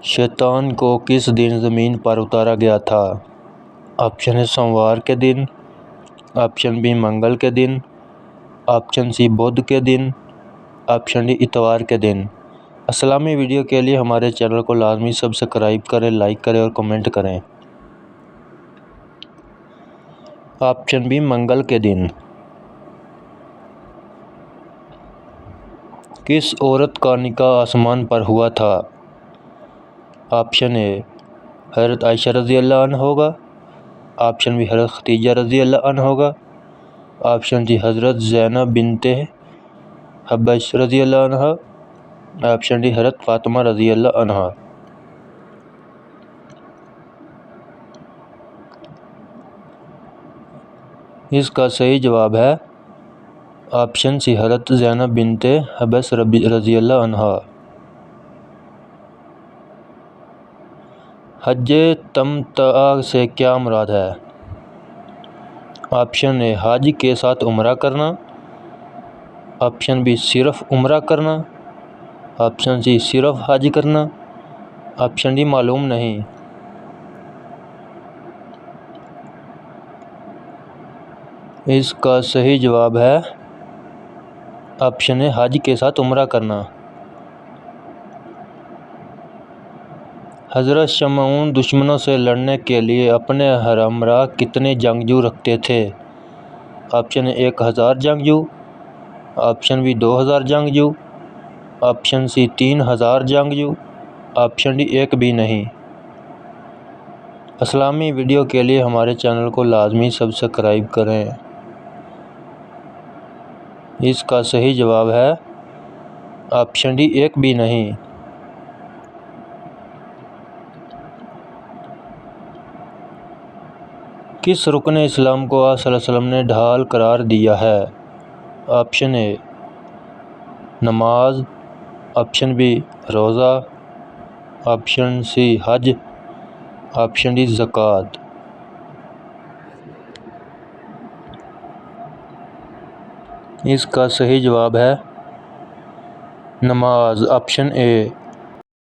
शैतान को किस दिन ज़मीन पर उतारा गया था? ऑप्शन है सोमवार के दिन, ऑप्शन बी मंगल के दिन, ऑप्शन सी बुध के दिन, ऑप्शन डी इतवार के दिन। इस्लामी वीडियो के लिए हमारे चैनल को लाजमी सब्सक्राइब करें, लाइक करें और कमेंट करें। ऑप्शन बी मंगल के दिन। किस औरत का निकाह आसमान पर हुआ था? ऑप्शन ए हज़रत आयशा रज़ी अल्लाह अन्हा होगा, ऑप्शन बी हज़रत खदीजा रज़ी अल्लाह अन्हा होगा, ऑप्शन सी हज़रत ज़ैनब बिनते हब्बश रज़ी अल्लाह अन्हा, ऑप्शन डी हज़रत फ़ातिमा रज़ी अल्लाह अन्हा। इसका सही जवाब है ऑप्शन सी हज़रत ज़ैनब बिनते हब्बश रज़ी अल्लाह अन्हा। हज्जे तमत्तुआ से क्या मुराद है? ऑप्शन ए हज के साथ उम्रा करना, ऑप्शन बी सिर्फ उम्रा करना, ऑप्शन सी सिर्फ हज करना, ऑप्शन डी मालूम नहीं। इसका सही जवाब है ऑप्शन ए हज के साथ उम्रा करना। हज़रत शमऊन दुश्मनों से लड़ने के लिए अपने हमरा कितने जंगजू रखते थे? ऑप्शन ए 1000 जंगजू, ऑप्शन बी 2000 जंगजू, ऑप्शन सी 3000 जंगजू, ऑप्शन डी एक भी नहीं। इस्लामी वीडियो के लिए हमारे चैनल को लाजमी सब्सक्राइब करें। इसका सही जवाब है ऑप्शन डी एक भी नहीं। किस रुकन इस्लाम को आप सल्लल्लाहु अलैहि वसल्लम ने ढाल करार दिया है? ऑप्शन ए नमाज, ऑप्शन बी रोज़ा, ऑप्शन सी हज, ऑप्शन डी ज़कात। इसका सही जवाब है नमाज, ऑप्शन ए।